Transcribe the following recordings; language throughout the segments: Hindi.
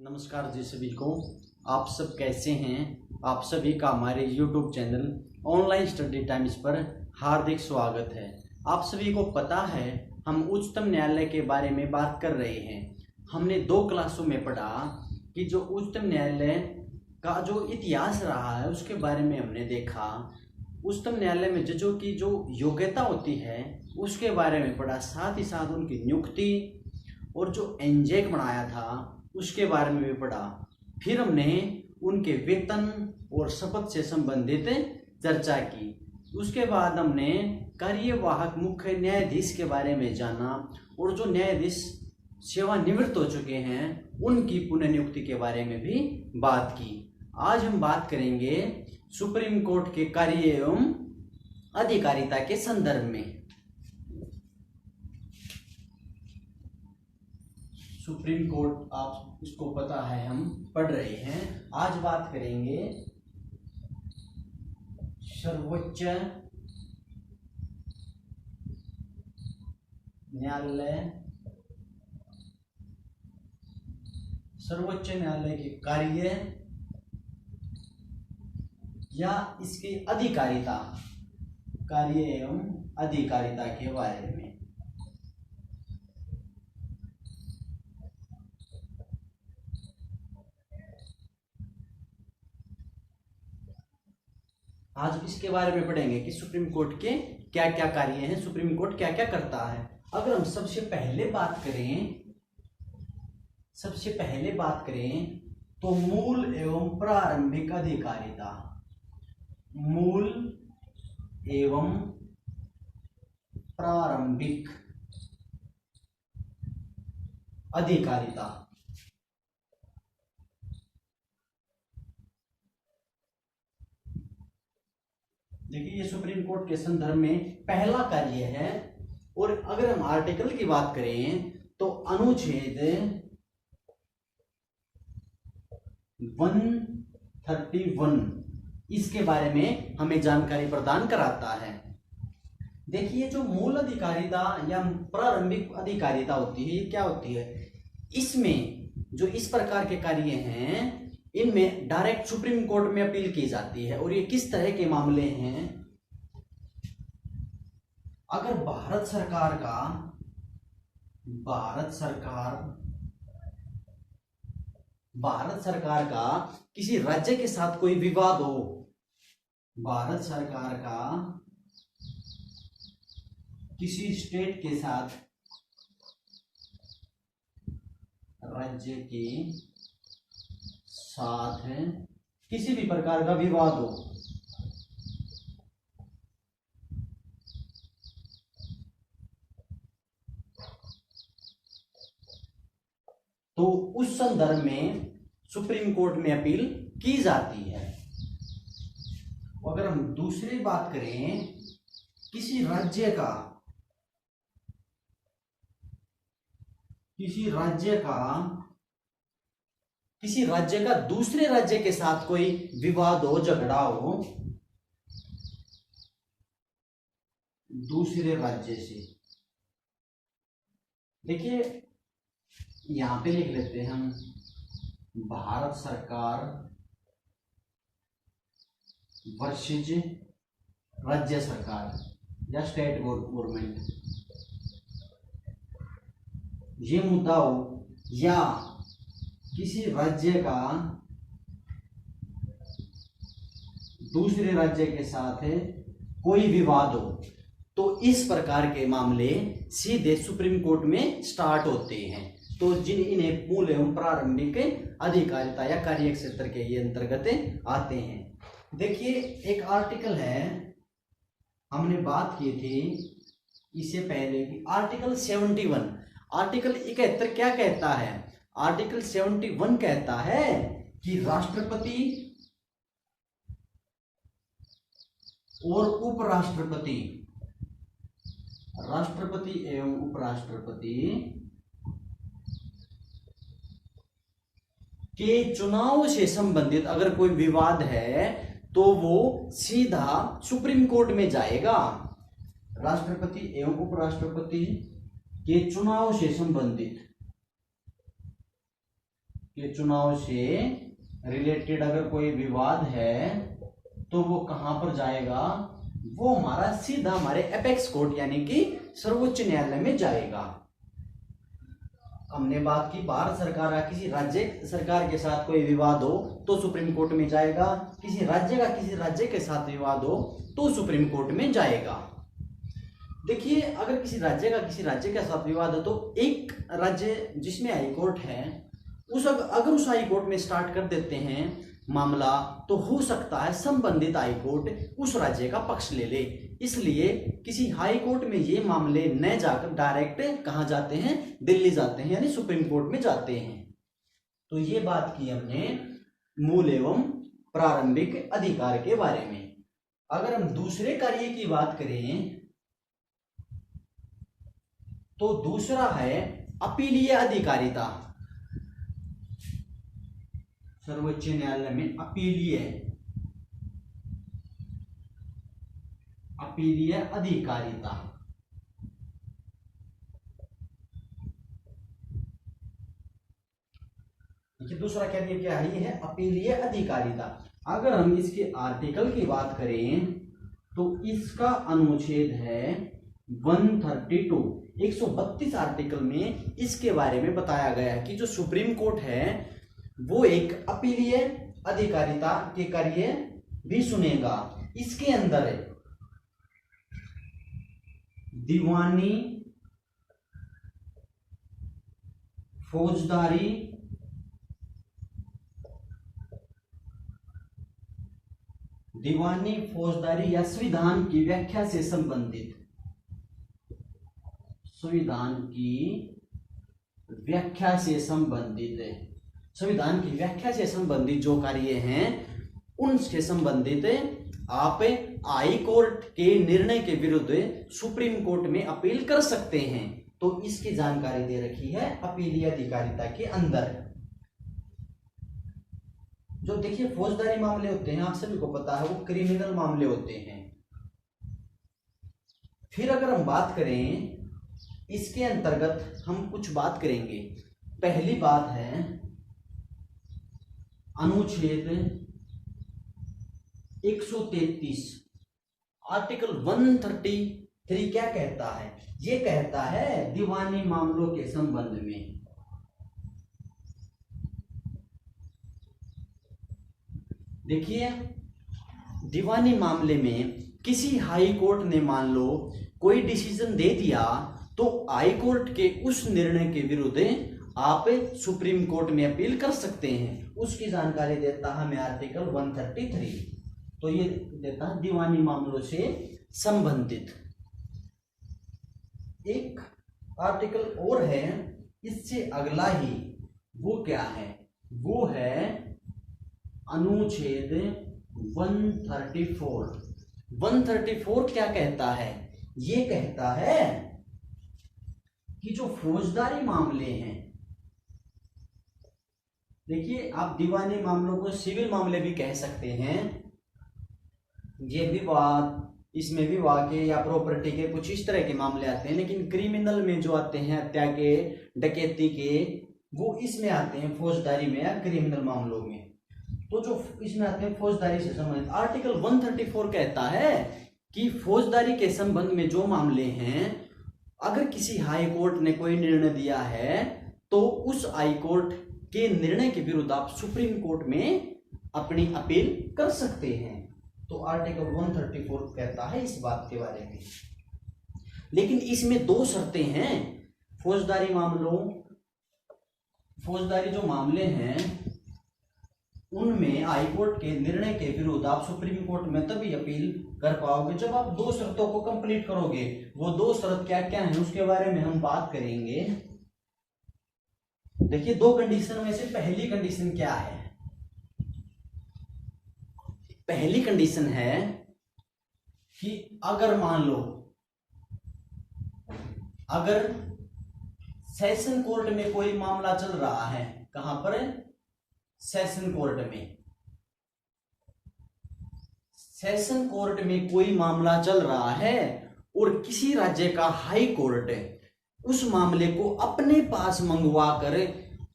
नमस्कार जी सभी को। आप सब कैसे हैं? आप सभी का हमारे YouTube channel online study times पर हार्दिक स्वागत है। आप सभी को पता है हम उच्चतम न्यायालय के बारे में बात कर रहे हैं। हमने 2 क्लासों में पढ़ा कि जो उच्चतम न्यायालय का जो इतिहास रहा है उसके बारे में हमने देखा। उच्चतम न्यायालय में जजों की जो योग्यता होती है उसके बारे में पढ़ा, साथ ही साथ उनकी नियुक्ति और जो एनजेक बनाया था उसके बारे में भी पढ़ा। फिर हमने उनके वेतन और शपथ से संबंधित चर्चा की। उसके बाद हमने कार्यवाहक मुख्य न्यायाधीश के बारे में जाना और जो न्यायाधीश सेवानिवृत्त हो चुके हैं उनकी पुनर्नियुक्ति के बारे में भी बात की। आज हम बात करेंगे सुप्रीम कोर्ट के कार्य एवं अधिकारिता के संदर्भ में। सुप्रीम कोर्ट आप इसको पता है, हम पढ़ रहे हैं। आज बात करेंगे सर्वोच्च न्यायालय। सर्वोच्च न्यायालय के कार्य या इसकी अधिकारिता, कार्य एवं अधिकारिता के बारे में। आज इसके बारे में पढ़ेंगे कि सुप्रीम कोर्ट के क्या क्या कार्य हैं, सुप्रीम कोर्ट क्या क्या करता है। अगर हम सबसे पहले बात करें तो मूल एवं प्रारंभिक अधिकारिता। मूल एवं प्रारंभिक अधिकारिता। देखिए ये सुप्रीम कोर्ट के संदर्भ में पहला कार्य है। और अगर हम आर्टिकल की बात करें तो अनुच्छेद 131 इसके बारे में हमें जानकारी प्रदान कराता है। देखिए जो मूल अधिकारिता या प्रारंभिक अधिकारिता होती है, ये क्या होती है? इसमें जो इस प्रकार के कार्य हैं इनमें डायरेक्ट सुप्रीम कोर्ट में अपील की जाती है। और ये किस तरह के मामले हैं? अगर भारत सरकार का किसी राज्य के साथ कोई विवाद हो, भारत सरकार का किसी स्टेट के साथ, राज्य के साथ किसी भी प्रकार का विवाद हो, तो उस संदर्भ में सुप्रीम कोर्ट में अपील की जाती है। अगर हम दूसरी बात करें, किसी राज्य का दूसरे राज्य के साथ कोई विवाद हो, झगड़ा हो दूसरे राज्य से। देखिए यहां पे लिख लेते हैं हम, भारत सरकार वर्सेज राज्य सरकार या स्टेट गवर्नमेंट, ये मुद्दा हो या किसी राज्य का दूसरे राज्य के साथ कोई विवाद हो, तो इस प्रकार के मामले सीधे सुप्रीम कोर्ट में स्टार्ट होते हैं। तो इन्हें मूल एवं प्रारंभिक अधिकारिता या कार्य क्षेत्र के ये अंतर्गत आते हैं। देखिए एक आर्टिकल है, हमने बात की थी इससे पहले कि आर्टिकल 71, आर्टिकल 71 क्या कहता है? आर्टिकल 71 कहता है कि राष्ट्रपति और उपराष्ट्रपति, राष्ट्रपति एवं उपराष्ट्रपति के चुनाव से संबंधित अगर कोई विवाद है तो वो सीधा सुप्रीम कोर्ट में जाएगा। राष्ट्रपति एवं उपराष्ट्रपति के चुनाव से संबंधित के चुनाव से रिलेटेड अगर कोई विवाद है तो वो कहां पर जाएगा, वो हमारा सीधा हमारे एपेक्स कोर्ट यानी कि सर्वोच्च न्यायालय में जाएगा। हमने बात की भारत सरकार का किसी राज्य सरकार के साथ कोई विवाद हो तो सुप्रीम कोर्ट में जाएगा, किसी राज्य के साथ विवाद हो तो सुप्रीम कोर्ट में जाएगा। देखिए, अगर किसी राज्य के साथ विवाद है तो एक राज्य जिसमें हाई कोर्ट है अगर उस हाई कोर्ट में स्टार्ट कर देते हैं मामला, तो हो सकता है संबंधित हाई कोर्ट उस राज्य का पक्ष ले ले। इसलिए किसी हाई कोर्ट में ये मामले न जाकर डायरेक्ट कहाँ जाते हैं, दिल्ली जाते हैं, यानी सुप्रीम कोर्ट में जाते हैं। तो ये बात की हमने मूल एवं प्रारंभिक अधिकार के बारे में। अगर हम दूसरे कार्य की बात करें तो दूसरा है अपीलीय अधिकारिता। सर्वोच्च न्यायालय में अपीलीय अधिकारिता। देखिए, दूसरा क्या है, ये है अपीलीय अधिकारिता। अगर हम इसके आर्टिकल की बात करें तो इसका अनुच्छेद है 132, 132 आर्टिकल में इसके बारे में बताया गया है कि जो सुप्रीम कोर्ट है वो एक अपीलीय अधिकारिता के कार्य भी सुनेगा। इसके अंदर दीवानी, फौजदारी, या संविधान की व्याख्या से संबंधित संविधान की व्याख्या से संबंधित जो कार्य हैं उनसे संबंधित आप हाई कोर्ट के निर्णय के विरुद्ध सुप्रीम कोर्ट में अपील कर सकते हैं। तो इसकी जानकारी दे रखी है अपीलीय अधिकारिता के अंदर। जो देखिए फौजदारी मामले होते हैं, आप सभी को पता है, वो क्रिमिनल मामले होते हैं। फिर अगर हम बात करें इसके अंतर्गत, हम कुछ बात करेंगे। पहली बात है अनुच्छेद 133, आर्टिकल 133 क्या कहता है? ये कहता है दीवानी मामलों के संबंध में देखिए, दीवानी मामले में किसी हाई कोर्ट ने मान लो कोई डिसीजन दे दिया तो हाई कोर्ट के उस निर्णय के विरुद्ध आप सुप्रीम कोर्ट में अपील कर सकते हैं। उसकी जानकारी देता है हमें आर्टिकल 133। तो ये देता है दीवानी मामलों से संबंधित। एक आर्टिकल और है इससे अगला ही, वो क्या है? वो है अनुच्छेद 134। 134 क्या कहता है? ये कहता है कि जो फौजदारी मामले हैं, देखिए आप दीवानी मामलों को सिविल मामले भी कह सकते हैं। ये विवाद, इसमें विवाह के या प्रॉपर्टी के कुछ इस तरह के मामले आते हैं, लेकिन क्रिमिनल में जो आते हैं हत्या के, डकैती के, वो इसमें आते हैं फौजदारी में या क्रिमिनल मामलों में। तो जो इसमें आते हैं फौजदारी से संबंधित, आर्टिकल 134 कहता है कि फौजदारी के संबंध में जो मामले हैं, अगर किसी हाई कोर्ट ने कोई निर्णय दिया है तो उस हाई कोर्ट के निर्णय के विरुद्ध आप सुप्रीम कोर्ट में अपनी अपील कर सकते हैं। तो आर्टिकल 134 कहता है इस बात के बारे में। लेकिन इसमें दो शर्तें हैं। फौजदारी जो मामले हैं उनमें हाई कोर्ट के निर्णय के विरुद्ध आप सुप्रीम कोर्ट में तभी अपील कर पाओगे जब आप दो शर्तों को कंप्लीट करोगे। वो दो शर्त क्या क्या हैं उसके बारे में हम बात करेंगे। देखिए, दो कंडीशन में से पहली कंडीशन क्या है? पहली कंडीशन है कि अगर मान लो, अगर सेशन कोर्ट में कोई मामला चल रहा है, कहां पर? सेशन कोर्ट में। सेशन कोर्ट में कोई मामला चल रहा है और किसी राज्य का हाई कोर्ट उस मामले को अपने पास मंगवा कर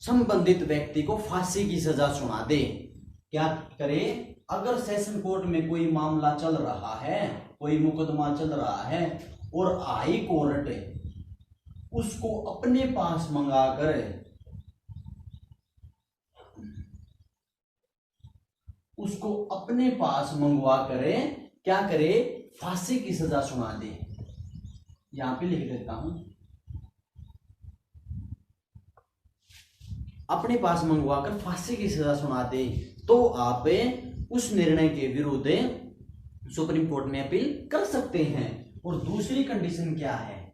संबंधित व्यक्ति को फांसी की सजा सुना दे। क्या करे? अगर सेशन कोर्ट में कोई मामला चल रहा है, कोई मुकदमा चल रहा है और हाई कोर्ट उसको अपने पास मंगवा कर क्या करे? फांसी की सजा सुना दे। यहां पे लिख देता हूं, अपने पास मंगवाकर फांसी की सजा सुना दे तो आप उस निर्णय के विरुद्ध सुप्रीम कोर्ट में अपील कर सकते हैं। और दूसरी कंडीशन क्या है?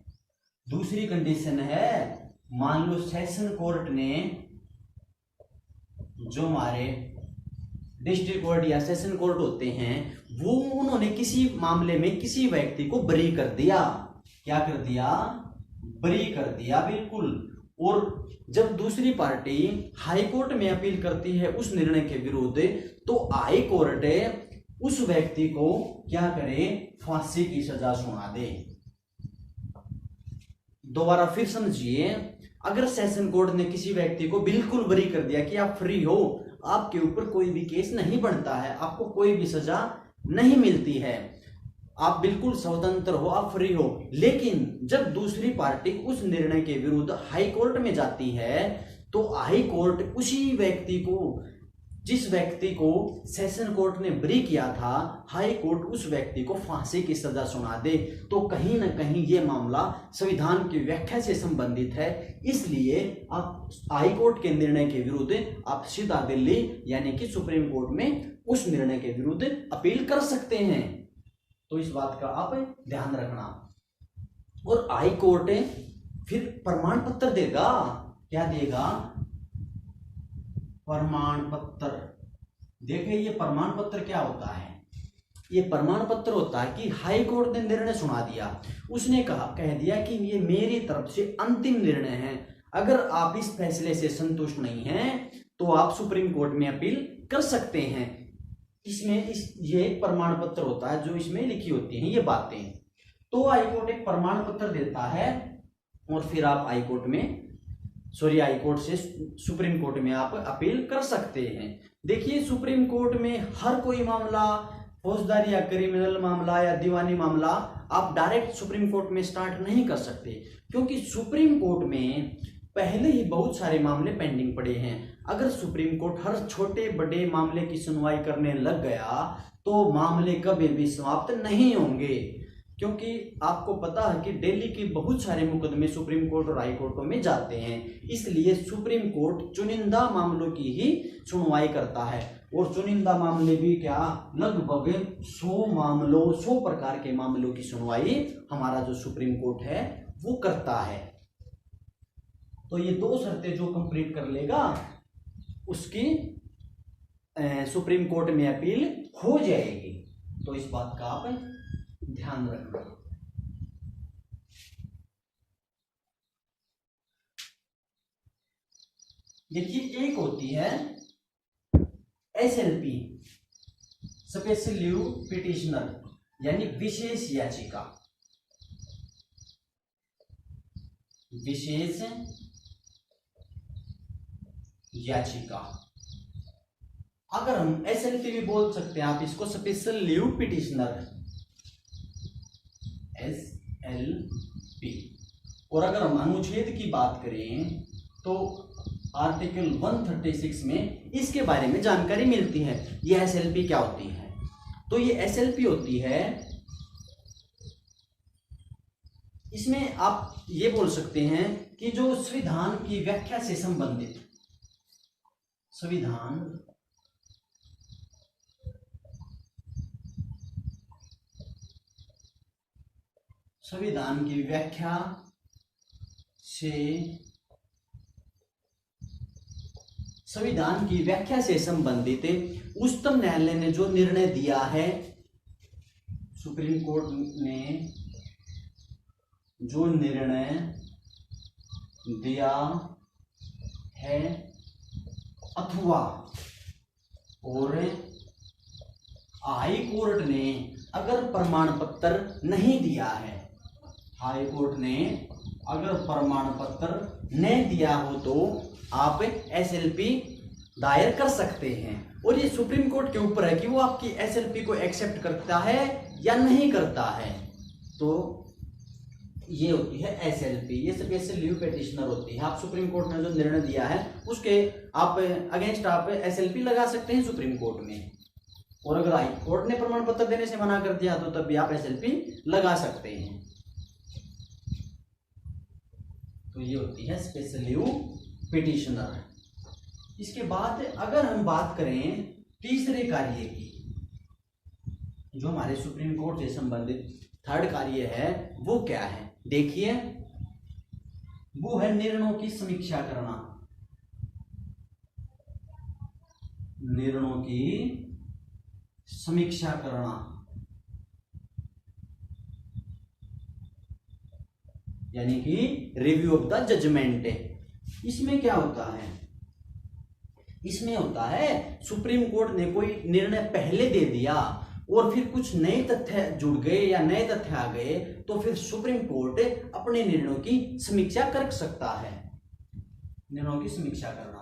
दूसरी कंडीशन है, मान लो सेशन कोर्ट ने, जो हमारे डिस्ट्रिक्ट कोर्ट या सेशन कोर्ट होते हैं, वो उन्होंने किसी मामले में किसी व्यक्ति को बरी कर दिया। क्या कर दिया? बरी कर दिया, बिल्कुल। और जब दूसरी पार्टी हाई कोर्ट में अपील करती है उस निर्णय के विरुद्ध, तो हाई कोर्ट उस व्यक्ति को क्या करे? फांसी की सजा सुना दे। दोबारा फिर समझिए, अगर सेशन कोर्ट ने किसी व्यक्ति को बिल्कुल बरी कर दिया कि आप फ्री हो, आपके ऊपर कोई भी केस नहीं बनता है, आपको कोई भी सजा नहीं मिलती है, आप बिल्कुल स्वतंत्र हो, आप फ्री हो, लेकिन जब दूसरी पार्टी उस निर्णय के विरुद्ध हाई कोर्ट में जाती है, तो हाई कोर्ट उसी व्यक्ति को, जिस व्यक्ति को सेशन कोर्ट ने बरी किया था, हाई कोर्ट उस व्यक्ति को फांसी की सजा सुना दे, तो कहीं ना कहीं ये मामला संविधान की व्याख्या से संबंधित है। इसलिए आप हाई कोर्ट के निर्णय के विरुद्ध आप सीधा दिल्ली यानी कि सुप्रीम कोर्ट में उस निर्णय के विरुद्ध अपील कर सकते हैं। तो इस बात का आप ध्यान रखना। और हाई कोर्ट फिर प्रमाण पत्र देगा। क्या देगा? प्रमाण पत्र। देखिए, ये प्रमाण पत्र क्या होता है? ये प्रमाण पत्र होता है कि हाई कोर्ट ने निर्णय सुना दिया, उसने कह दिया कि ये मेरी तरफ से अंतिम निर्णय है, अगर आप इस फैसले से संतुष्ट नहीं हैं तो आप सुप्रीम कोर्ट में अपील कर सकते हैं। इसमें ये एक प्रमाण पत्र होता है जो इसमें लिखी होती हैं ये बातें। तो हाई कोर्ट एक प्रमाण पत्र देता है और फिर आप हाई कोर्ट से सुप्रीम कोर्ट में आप अपील कर सकते हैं। देखिए, सुप्रीम कोर्ट में हर कोई मामला, फौजदारी या क्रिमिनल मामला या दीवानी मामला, आप डायरेक्ट सुप्रीम कोर्ट में स्टार्ट नहीं कर सकते, क्योंकि सुप्रीम कोर्ट में पहले ही बहुत सारे मामले पेंडिंग पड़े हैं। अगर सुप्रीम कोर्ट हर छोटे बड़े मामले की सुनवाई करने लग गया तो मामले कभी भी समाप्त नहीं होंगे, क्योंकि आपको पता है कि दिल्ली के बहुत सारे मुकदमे सुप्रीम कोर्ट और हाई कोर्टों में जाते हैं। इसलिए सुप्रीम कोर्ट चुनिंदा मामलों की ही सुनवाई करता है, और चुनिंदा मामले भी क्या, लगभग 100 प्रकार के मामलों की सुनवाई हमारा जो सुप्रीम कोर्ट है वो करता है। तो ये 2 शर्तें जो कंप्लीट कर लेगा उसकी सुप्रीम कोर्ट में अपील हो जाएगी। तो इस बात का आप ध्यान रखना। देखिए, एक होती है SLP, स्पेशल लीव पिटिशनर, यानी विशेष याचिका। विशेष याचिका, अगर हम SLP भी बोल सकते हैं आप इसको, स्पेशल लीव पिटिशनर, SLP। और अगर हम अनुच्छेद की बात करें तो आर्टिकल 136 में इसके बारे में जानकारी मिलती है। ये SLP क्या होती है? तो ये SLP होती है, इसमें आप ये बोल सकते हैं कि जो संविधान की व्याख्या से संबंधित, संविधान की व्याख्या से संबंधित उच्चतम न्यायालय ने जो निर्णय दिया है, सुप्रीम कोर्ट ने जो निर्णय दिया है, अथवा और हाई कोर्ट ने अगर प्रमाण पत्र नहीं दिया है, हाई कोर्ट ने अगर प्रमाण पत्र नहीं दिया हो तो आप एसएलपी दायर कर सकते हैं। और ये सुप्रीम कोर्ट के ऊपर है कि वो आपकी एसएलपी को एक्सेप्ट करता है या नहीं करता है। तो ये होती है एसएलपी, ये स्पेशल लीव पिटिशनर होती है। आप सुप्रीम कोर्ट ने जो निर्णय दिया है उसके आप अगेंस्ट आप एसएलपी लगा सकते हैं सुप्रीम कोर्ट में। और अगर हाई कोर्ट ने प्रमाण पत्र देने से मना कर दिया तो तब भी आप एसएलपी लगा सकते हैं। तो ये होती है स्पेशल लीव पिटिशनर। इसके बाद अगर हम बात करें तीसरे कार्य की, जो हमारे सुप्रीम कोर्ट से संबंधित थर्ड कार्य है वो क्या है, देखिए वो है निर्णयों की समीक्षा करना। निर्णयों की समीक्षा करना, यानी कि रिव्यू ऑफ द जजमेंट। इसमें क्या होता है, इसमें होता है सुप्रीम कोर्ट ने कोई निर्णय पहले दे दिया और फिर कुछ नए तथ्य जुड़ गए या नए तथ्य आ गए तो फिर सुप्रीम कोर्ट अपने निर्णयों की समीक्षा कर सकता है। निर्णयों की समीक्षा करना,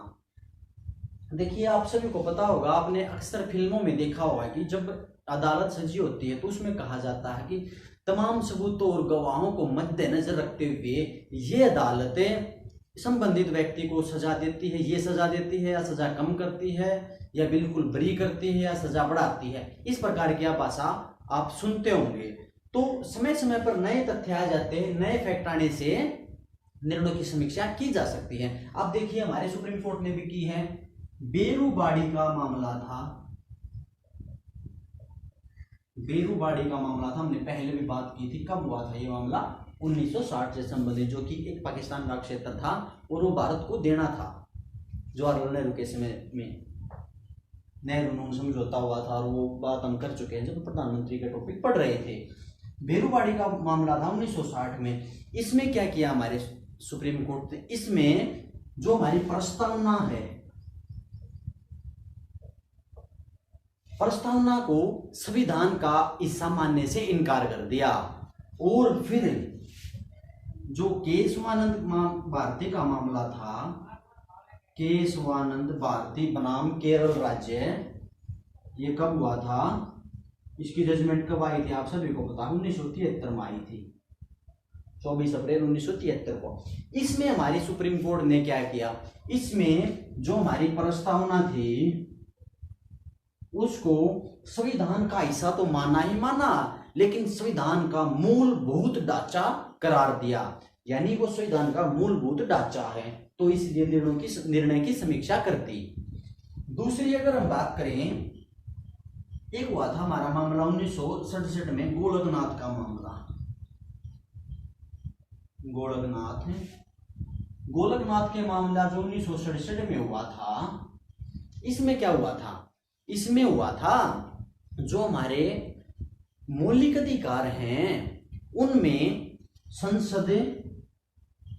देखिए आप सभी को पता होगा, आपने अक्सर फिल्मों में देखा होगा कि जब अदालत सजी होती है तो उसमें कहा जाता है कि तमाम सबूतों और गवाहों को मद्देनजर रखते हुए ये अदालतें संबंधित व्यक्ति को सजा देती है, ये सजा देती है या सजा कम करती है या बिल्कुल बरी करती है या सजा बढ़ाती है। इस प्रकार की भाषा आप सुनते होंगे। तो समय समय पर नए तथ्य आ जाते हैं, नए फैक्ट आने से निर्णयों की समीक्षा की जा सकती है। अब देखिए हमारे सुप्रीम कोर्ट ने भी की है। बेरूबाड़ी का मामला था, बेरूबाड़ी का मामला था, हमने पहले भी बात की थी। कब हुआ था ये मामला, 1960 से संबंधित, जो कि एक पाकिस्तान का क्षेत्र था और वो भारत को देना था जवाहरलाल नेहरू के समय में। नेहरू नून समझौता हुआ था और वो बात हम कर चुके हैं जब प्रधानमंत्री के टॉपिक पढ़ रहे थे। बेरूबाड़ी का मामला था 1960 में। इसमें क्या किया हमारे सुप्रीम कोर्ट ने, इसमें जो हमारी प्रस्तावना है, प्रस्तावना को संविधान का हिस्सा मानने से इनकार कर दिया। और फिर जो केशवानंद भारती का मामला था, केशवानंद भारती बनाम केरल राज्य, ये कब हुआ था, इसकी जजमेंट कब आई थी आप सभी को पता, 1973 में आई थी, 24 अप्रैल 1973 को। इसमें हमारी सुप्रीम कोर्ट ने क्या किया, इसमें जो हमारी प्रस्तावना थी उसको संविधान का हिस्सा तो माना ही माना, लेकिन संविधान का मूलभूत ढांचा करार दिया, यानी वो संविधान का मूलभूत ढांचा है, तो इसलिए निर्णय की समीक्षा करती। दूसरी अगर हम बात करें, एक हुआ था हमारा मामला 1967 में गोलकनाथ का मामला। गोलकनाथ के मामला जो 1967 में हुआ था, इसमें क्या हुआ था, इसमें हुआ था जो हमारे मौलिक अधिकार हैं उनमें संसद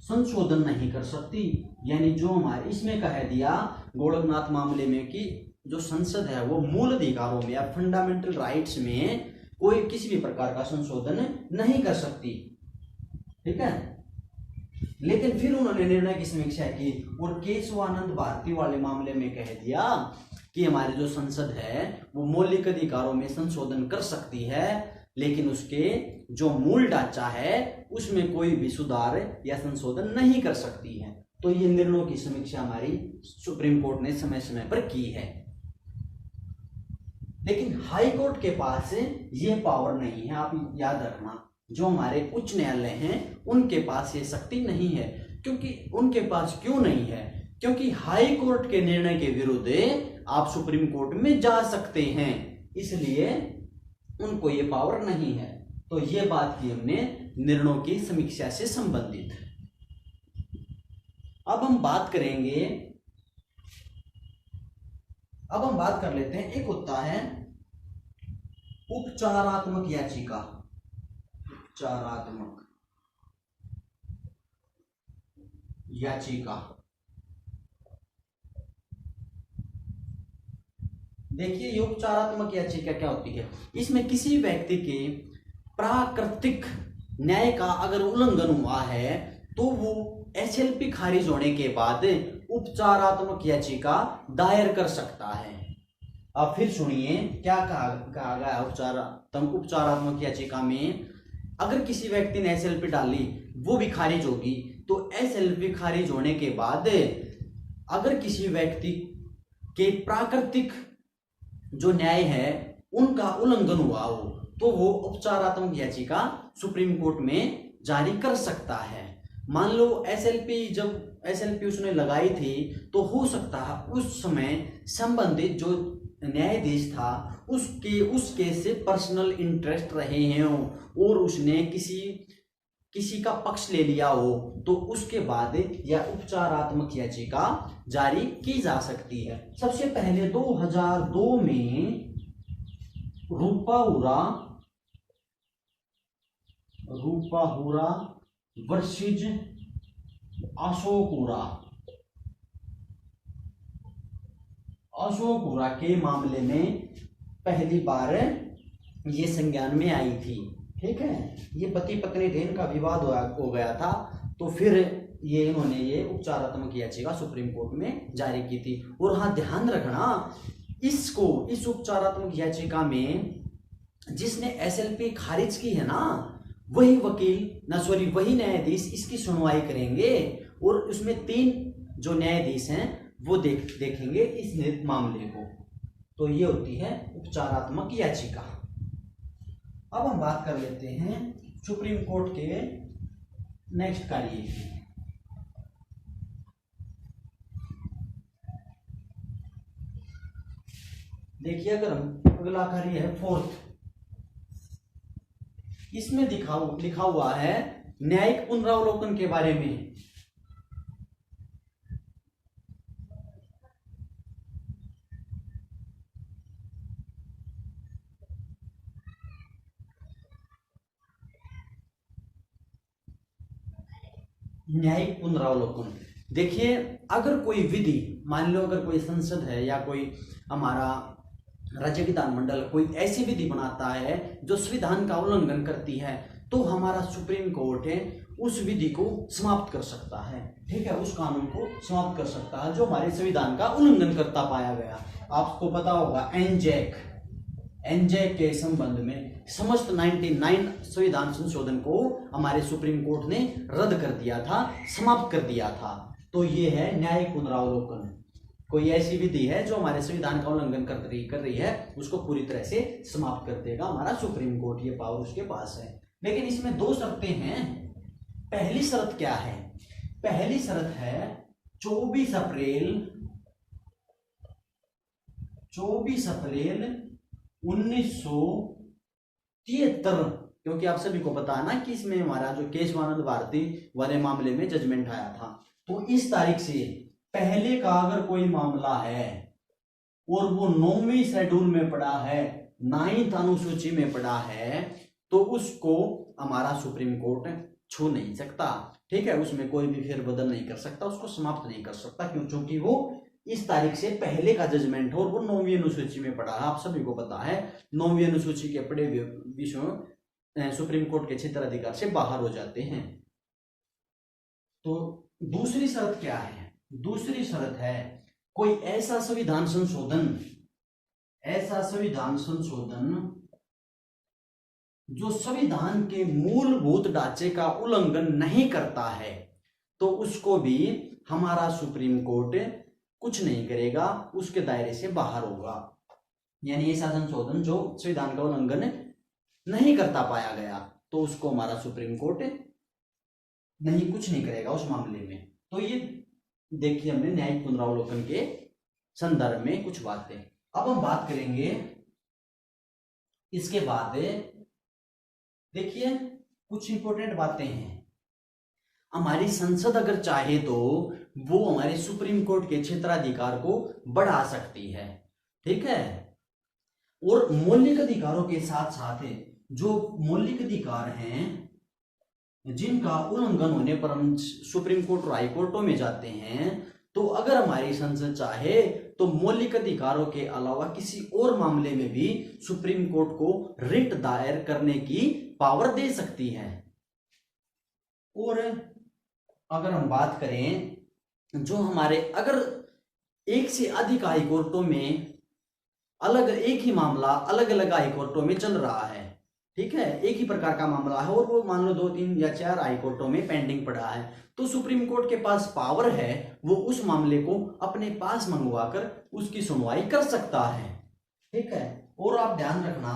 संशोधन नहीं कर सकती। यानी जो हमारे इसमें कह दिया गोलकनाथ मामले में कि जो संसद है वो मूल अधिकारों में या फंडामेंटल राइट्स में कोई किसी भी प्रकार का संशोधन नहीं कर सकती, ठीक है। लेकिन फिर उन्होंने निर्णय की समीक्षा की और केशवानंद भारती वाले मामले में कह दिया कि हमारी जो संसद है वो मौलिक अधिकारों में संशोधन कर सकती है, लेकिन उसके जो मूल ढांचा है उसमें कोई भी सुधार या संशोधन नहीं कर सकती है। तो ये निर्णयों की समीक्षा हमारी सुप्रीम कोर्ट ने समय समय पर की है। लेकिन हाई कोर्ट के पास ये पावर नहीं है, आप याद रखना। जो हमारे उच्च न्यायालय हैं उनके पास ये शक्ति नहीं है। क्योंकि उनके पास क्यों नहीं है, क्योंकि हाई कोर्ट के निर्णय के विरुद्ध आप सुप्रीम कोर्ट में जा सकते हैं, इसलिए उनको ये पावर नहीं है। तो ये बात की हमने निर्णयों की समीक्षा से संबंधित। अब हम बात करेंगे, अब हम बात कर लेते हैं, एक होता है उपचारात्मक याचिका। उपचारात्मक याचिका, देखिए ये उपचारात्मक याचिका क्या होती है। इसमें किसी व्यक्ति के प्राकृतिक न्याय का अगर उल्लंघन हुआ है तो वो एसएलपी खारिज होने के बाद उपचारात्मक याचिका दायर कर सकता है। अब फिर सुनिए क्या कहा गया उपचारात्मक याचिका में। अगर किसी व्यक्ति ने एसएलपी डाली वो भी खारिज होगी, तो एसएलपी खारिज होने के बाद अगर किसी व्यक्ति के प्राकृतिक जो न्याय है उनका उल्लंघन हुआ हो तो वो उपचारात्मक याचिका सुप्रीम कोर्ट में जारी कर सकता है। मान लो जब एसएलपी उसने लगाई थी तो हो सकता है उस समय संबंधित जो न्यायाधीश था उस केस से पर्सनल इंटरेस्ट रहे हैं और उसने किसी का पक्ष ले लिया हो, तो उसके बाद यह उपचारात्मक याचिका जारी की जा सकती है। सबसे पहले 2002 में रूपाहुरा वर्सेज अशोकुरा के मामले में पहली बार ये संज्ञान में आई थी। ठीक है, ये पति पत्नी थे, इनका विवाद हो गया था, तो फिर इन्होंने ये उपचारात्मक याचिका सुप्रीम कोर्ट में जारी की थी। और हाँ, ध्यान रखना इस उपचारात्मक याचिका में जिसने एसएलपी खारिज की है ना, वही न्यायाधीश इसकी सुनवाई करेंगे और उसमें 3 जो न्यायाधीश हैं वो देखेंगे इस मामले को। तो ये होती है उपचारात्मक याचिका। अब हम बात कर लेते हैं सुप्रीम कोर्ट के नेक्स्ट कार्य की। देखिए, अगर हम अगला कार्य है 4th, इसमें लिखा हुआ है न्यायिक पुनरावलोकन के बारे में। न्यायिक पुनरावलोकन, देखिए अगर कोई विधि, मान लो अगर कोई संसद है या कोई हमारा राज्य विधानमंडल कोई ऐसी विधि बनाता है जो संविधान का उल्लंघन करती है, तो हमारा सुप्रीम कोर्ट है उस विधि को समाप्त कर सकता है। ठीक है, उस कानून को समाप्त कर सकता है जो हमारे संविधान का उल्लंघन करता पाया गया। आपको पता होगा एनजैक के संबंध में समस्त 99 संविधान संशोधन को हमारे सुप्रीम कोर्ट ने रद्द कर दिया था, समाप्त कर दिया था। तो ये है न्यायिक पुनरावलोकन। कोई ऐसी विधि है जो हमारे संविधान का उल्लंघन कर रही है, उसको पूरी तरह से समाप्त कर देगा हमारा सुप्रीम कोर्ट, ये पावर उसके पास है। लेकिन इसमें 2 शर्तें हैं। पहली शर्त क्या है? पहली शर्त है 24 अप्रैल 1973, क्योंकि आप सभी को पता है ना कि इसमें हमारा जो केशवानंद भारती वाले मामले में जजमेंट आया था। तो इस तारीख से पहले का अगर कोई मामला है और वो 9वीं शेड्यूल में पड़ा है, 9th अनुसूची में पड़ा है, तो उसको हमारा सुप्रीम कोर्ट छू नहीं सकता। ठीक है, उसमें कोई भी फेरबदल नहीं कर सकता, उसको समाप्त नहीं कर सकता, क्योंकि वो इस तारीख से पहले का जजमेंट हो और वो 9वीं अनुसूची में पड़ा है। आप सभी को पता है 9वीं अनुसूची के पड़े विषयों सुप्रीम कोर्ट के क्षेत्राधिकार से बाहर हो जाते हैं। तो दूसरी शर्त क्या है? दूसरी शर्त है कोई ऐसा संविधान संशोधन जो संविधान के मूलभूत ढांचे का उल्लंघन नहीं करता है, तो उसको भी हमारा सुप्रीम कोर्ट कुछ नहीं करेगा, उसके दायरे से बाहर होगा। यानी ऐसा संशोधन जो संविधान का उल्लंघन नहीं करता पाया गया, तो उसको हमारा सुप्रीम कोर्ट कुछ नहीं करेगा उस मामले में। तो ये देखिए हमने न्यायिक पुनरावलोकन के संदर्भ में कुछ बातें। अब हम बात करेंगे इसके बाद, देखिए कुछ इंपॉर्टेंट बातें हैं। हमारी संसद अगर चाहे तो वो हमारे सुप्रीम कोर्ट के क्षेत्राधिकार को बढ़ा सकती है। ठीक है, और मौलिक अधिकारों के साथ साथ जो मौलिक अधिकार हैं जिनका उल्लंघन होने पर हम सुप्रीम कोर्ट और हाई कोर्टों में जाते हैं, तो अगर हमारी संसद चाहे तो मौलिक अधिकारों के अलावा किसी और मामले में भी सुप्रीम कोर्ट को रिट दायर करने की पावर दे सकती है। और अगर हम बात करें, जो हमारे अगर एक से अधिक हाई कोर्टों में अलग एक ही मामला अलग अलग हाई कोर्टों में चल रहा है, ठीक है, एक ही प्रकार का मामला है और वो मान लो 2 3 या 4 हाई कोर्टों में पेंडिंग पड़ा है, तो सुप्रीम कोर्ट के पास पावर है, वो उस मामले को अपने पास मंगवाकर उसकी सुनवाई कर सकता है, ठीक है। और आप ध्यान रखना,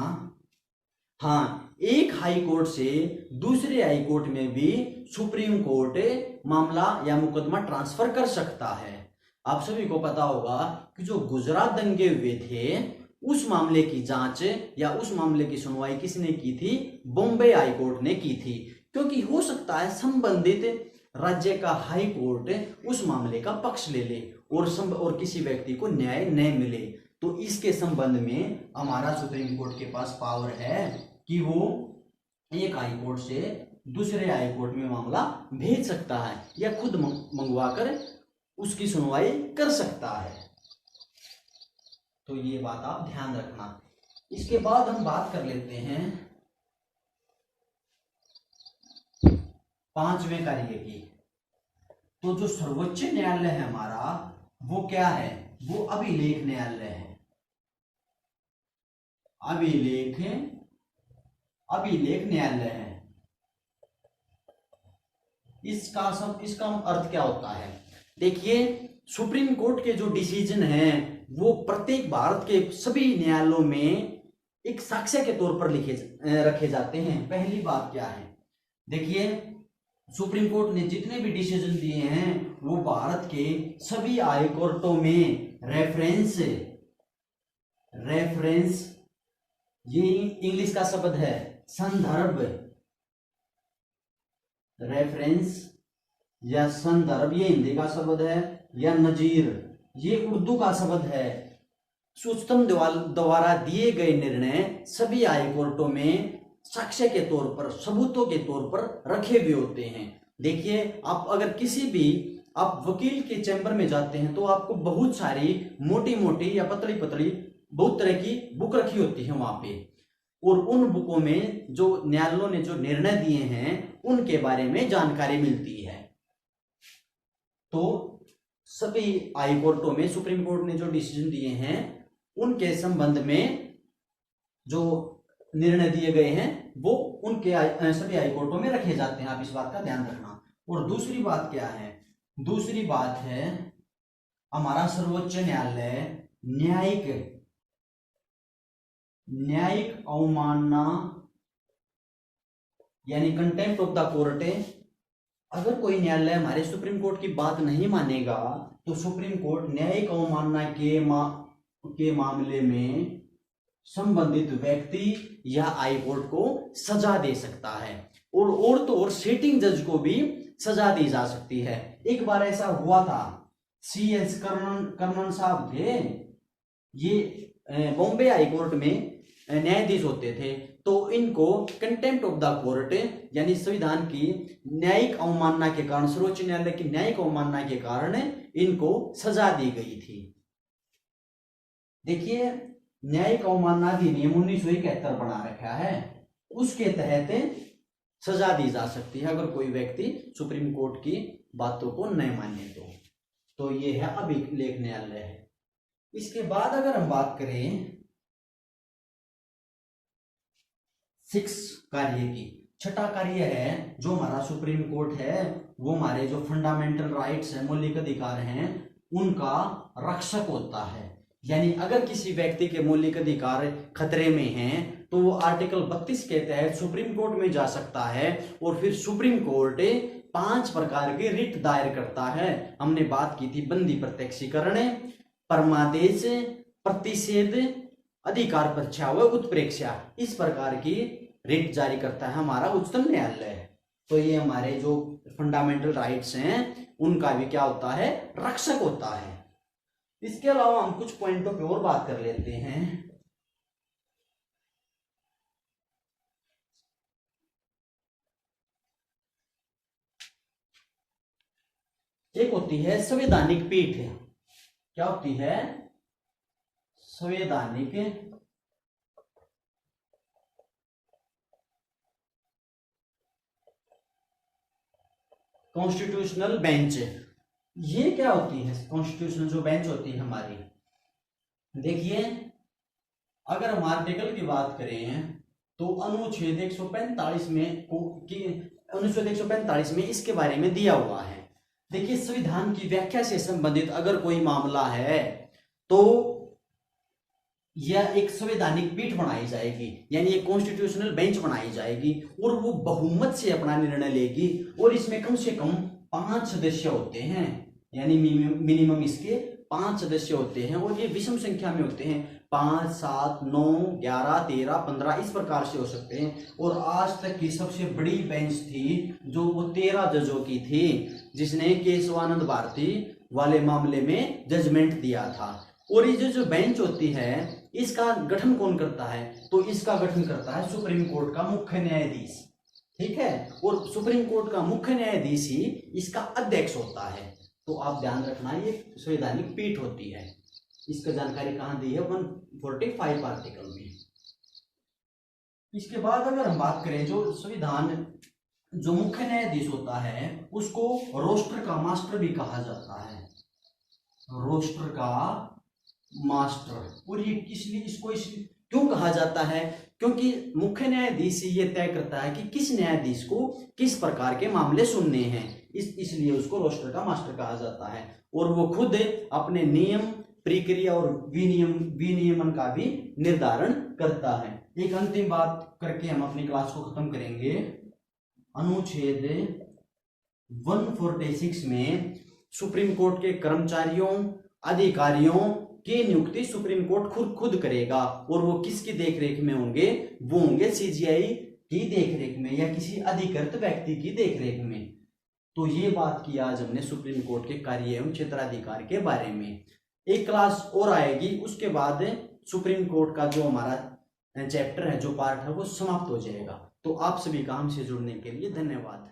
हाँ, एक हाई कोर्ट से दूसरे हाई कोर्ट में भी सुप्रीम कोर्ट मामला या मुकदमा ट्रांसफर कर सकता है। आप सभी को पता होगा कि जो गुजरात दंगे हुए थे, उस मामले की जांच या उस मामले की सुनवाई किसने की थी? बॉम्बे हाई कोर्ट ने की थी, क्योंकि हो सकता है संबंधित राज्य का हाई कोर्ट उस मामले का पक्ष ले ले और किसी व्यक्ति को न्याय न मिले, तो इसके संबंध में हमारा सुप्रीम कोर्ट के पास पावर है कि वो एक हाई कोर्ट से दूसरे हाई कोर्ट में मामला भेज सकता है या खुद मंगवाकर उसकी सुनवाई कर सकता है। तो ये बात आप ध्यान रखना। इसके बाद हम बात कर लेते हैं 5वें कार्य की। तो जो सर्वोच्च न्यायालय है हमारा, वो क्या है? वो अभिलेख न्यायालय है। अभिलेख न्यायालय है। इसका अर्थ क्या होता है? देखिए, सुप्रीम कोर्ट के जो डिसीजन हैं वो प्रत्येक भारत के सभी न्यायालयों में एक साक्ष्य के तौर पर रखे जाते हैं। पहली बात क्या है? देखिए, सुप्रीम कोर्ट ने जितने भी डिसीजन दिए हैं वो भारत के सभी हाई कोर्टों में रेफरेंस, ये इंग्लिश का शब्द है, संदर्भ, रेफरेंस या संदर्भ ये हिंदी का शब्द है, या नजीर ये उर्दू का शब्द है, उच्चतम द्वारा दिए गए निर्णय सभी हाई कोर्टों में साक्ष्य के तौर पर, सबूतों के तौर पर रखे हुए होते हैं। देखिए, आप अगर किसी भी आप वकील के चैम्बर में जाते हैं तो आपको बहुत सारी मोटी मोटी या पतली पतली बहुत तरह की बुक रखी होती है वहां पे, और उन बुकों में जो न्यायालयों ने जो निर्णय दिए हैं उनके बारे में जानकारी मिलती है। तो सभी हाई कोर्टों में सुप्रीम कोर्ट ने जो डिसीजन दिए हैं उनके संबंध में जो निर्णय दिए गए हैं वो उनके सभी हाई कोर्टों में रखे जाते हैं। आप इस बात का ध्यान रखना। और दूसरी बात क्या है? दूसरी बात है हमारा सर्वोच्च न्यायालय न्यायिक अवमानना यानी कंटेम्प्ट ऑफ द कोर्ट। अगर कोई न्यायालय हमारे सुप्रीम कोर्ट की बात नहीं मानेगा तो सुप्रीम कोर्ट न्यायिक अवमानना के मामले में संबंधित व्यक्ति या हाई कोर्ट को सजा दे सकता है, और सिटिंग जज को भी सजा दी जा सकती है। एक बार ऐसा हुआ था, CS कर्णन साहब थे, ये बॉम्बे हाई कोर्ट में न्यायाधीश होते थे, तो इनको कंटेम्प्ट ऑफ द कोर्ट यानी संविधान की न्यायिक अवमानना के कारण, सर्वोच्च न्यायालय की न्यायिक अवमानना के कारण इनको सजा दी गई थी। देखिए, न्यायिक अवमानना अधिनियम 1971 बना रखा है, उसके तहत सजा दी जा सकती है अगर कोई व्यक्ति सुप्रीम कोर्ट की बातों को नहीं माने तो ये है अभिलेख न्यायालय है। इसके बाद अगर हम बात करें 6 कार्य की, छठा कार्य है जो हमारा सुप्रीम कोर्ट है, वो हमारे जो फंडामेंटल राइट्स है, मौलिक अधिकार हैं, उनका रक्षक होता है। यानी अगर किसी व्यक्ति के मौलिक अधिकार खतरे में हैं तो वो आर्टिकल 32 के तहत सुप्रीम कोर्ट में जा सकता है, और फिर सुप्रीम कोर्ट 5 प्रकार के रिट दायर करता है। हमने बात की थी बंदी प्रत्यक्षीकरण, परमादेश, प्रतिषेध, अधिकार परीक्षा व उत्प्रेक्षा, इस प्रकार की रिट जारी करता है हमारा उच्चतम न्यायालय। तो ये हमारे जो फंडामेंटल राइट्स हैं उनका भी क्या होता है? रक्षक होता है। इसके अलावा हम कुछ पॉइंटों पे और बात कर लेते हैं। एक होती है संवैधानिक पीठ। क्या होती है? संवैधानिक कॉन्स्टिट्यूशनल बेंच। ये क्या होती है कॉन्स्टिट्यूशनल जो बेंच होती है हमारी? देखिए, अगर हम आर्टिकल की बात करें तो अनुच्छेद 145 में अनुच्छेद 145 में इसके बारे में दिया हुआ है। देखिए, संविधान की व्याख्या से संबंधित अगर कोई मामला है तो यह एक संवैधानिक पीठ बनाई जाएगी, यानी एक कॉन्स्टिट्यूशनल बेंच बनाई जाएगी और वो बहुमत से अपना निर्णय लेगी। और इसमें कम से कम 5 सदस्य होते हैं, यानी मिनिमम इसके 5 सदस्य होते हैं और ये विषम संख्या में होते हैं, 5, 7, 9, 11, 13, 15 इस प्रकार से हो सकते हैं। और आज तक की सबसे बड़ी बेंच थी जो वो 13 जजों की थी, जिसने केशवानंद भारती वाले मामले में जजमेंट दिया था। और ये जो बेंच होती है इसका गठन कौन करता है? तो इसका गठन करता है सुप्रीम कोर्ट का मुख्य न्यायाधीश, ठीक है। और सुप्रीम कोर्ट का मुख्य न्यायाधीश ही इसका अध्यक्ष होता है। तो आप ध्यान रखना, ये संवैधानिक पीठ होती है। इसका जानकारी कहाँ दी है? 145 आर्टिकल में। इसके बाद अगर हम बात करें, जो संविधान जो मुख्य न्यायाधीश होता है उसको रोस्टर का मास्टर भी कहा जाता है, रोस्टर का मास्टर। और ये इसको क्यों कहा जाता है? क्योंकि मुख्य न्यायाधीश ये तय करता है कि किस न्यायाधीश को किस प्रकार के मामले सुनने हैं, इसलिए उसको रोस्टर का मास्टर कहा जाता है। और वो खुद अपने नियम, प्रक्रिया और विनियमन का भी निर्धारण करता है। एक अंतिम बात करके हम अपनी क्लास को खत्म करेंगे। अनुच्छेद 146 में सुप्रीम कोर्ट के कर्मचारियों, अधिकारियों की नियुक्ति सुप्रीम कोर्ट खुद करेगा। और वो किसकी देखरेख में होंगे? वो होंगे सीजीआई की देखरेख में या किसी अधिकृत व्यक्ति की देखरेख में। तो ये बात की आज हमने सुप्रीम कोर्ट के कार्य एवं क्षेत्राधिकार के बारे में। एक क्लास और आएगी, उसके बाद सुप्रीम कोर्ट का जो हमारा चैप्टर है, जो पार्ट है, वो समाप्त हो जाएगा। तो आप सभी का हमसे जुड़ने के लिए धन्यवाद।